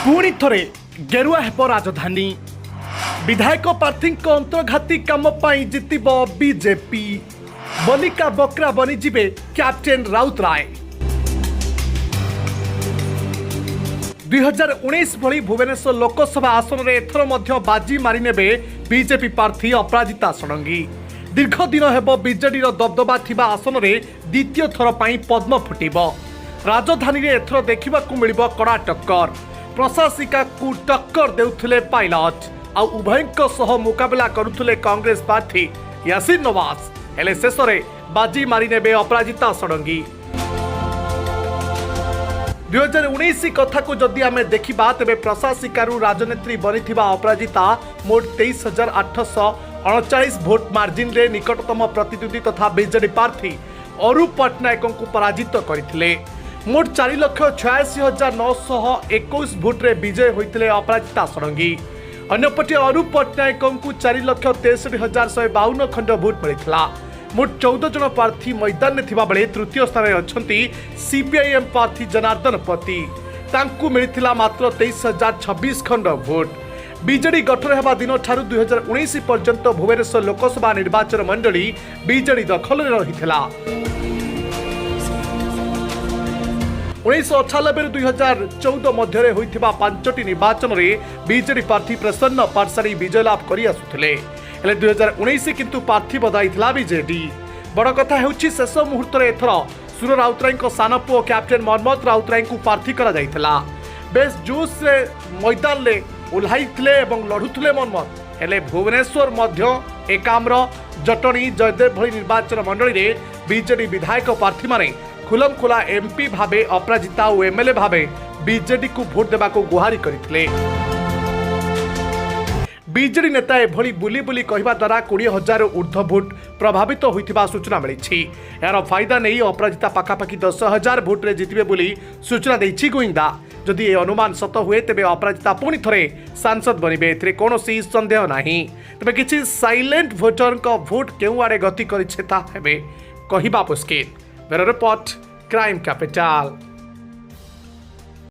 पुणी थरे गेरुआ हेब राजधानी विधायक प्रार्थी अंतर्घाती कम जितिब बीजेपी बलिका बकरा बनीजे कैप्टेन राउत राय 2019 भली भुवनेश्वर लोकसभा आसन में एथर मध्य बाजी मारिने बीजेपी प्रार्थी अपराजिता षडंगी दीर्घ दिन हेब बीजेडी दबदबा थिबा आसन में द्वितीय थर पर पद्म फुटिब राजधानी में एथर देखा मिल कड़ा टक्कर प्रशासिका को टक्कर देउथिले पायलट आ उभयंक सह मुकाबला करुथिले कांग्रेस प्रार्थी यासिन नवाज हेले शेष में बाजी मारिने अपराजिता षडंगी 2019 कथा को जदि आमे देखिबा तेबे प्रशासिकारु राजनेत्री बनिथिबा अपराजिता मोट 23,839 भोट मार्जिन रे निकटतम प्रतिद्वंदी तथा बीजेडी प्रार्थी अरूप पट्टनायक को पराजित करथिले। मोट 4,86,921 भोट रे विजय होइतिले अपराजिता षडंगी। अन्यपटे अरूप पट्टनायक को 4,63,152 खंड भोट मिलिथिला। मोट 14 जन प्रार्थी मैदान में थिबा बेले तृतीय स्थान में अछंती सीपीआईएम प्रार्थी जनार्दन पति तांकु मिलिथिला मात्र 23,026 खंड भोट। बीजेडी गठन हेबा दिन ठारू 2019 पर्यंत भुवनेश्वर लोकसभा निर्वाचन मंडली बीजेडी दखल में रहिथिला। 1998 2014 मध्य होइथिबा 5टी निर्वाचन में बीजेडी प्रार्थी प्रसन्न पाठशाढ़ी विजय लाभ करि आसुथिले। 2019 किंतु प्रार्थी बदाइथिला बीजेडी। बड़ कथा हेउछि शेष मुहूर्त में एथर सुर राउतराय सान पुओ कैप्टेन मोहम्मद राउतराय को प्रार्थी करा जाइथिला। बेस जोश से मैदान में ओह्लाइथिले एवं लढुथिले मोहम्मद हेले भुवनेश्वर मध्य एकाम्र जटणी जयदेव भली निर्वाचन मंडली रे बीजेडी विधायक प्रार्थी माने खुलम खुला एमपी भावे अपराजिता और एमएलए भावे बीजेडी को भोट देबा को गुहारी करथिले। बीजेडी नेता एभली बुली बुली कहवा द्वारा 20,000 ऊर्ध्व भोट प्रभावित होइथिबा सूचना मिली। यार फायदा नहीं अपराजिता पाखापाखि 10,000 भोट रे जितिबे बोली सूचना देछि गोइंदा। जदि ए अनुमान सत हुए तेबे अपराजिता पुणी थरे सांसद बनिबे एथिरे कोनोसी संदेह नाही। तबे किछि साइलेंट भोटर का भोट केउ आड़े गति करिछे ता हेबे कहिबा मुश्किल। Bureau report crime capital.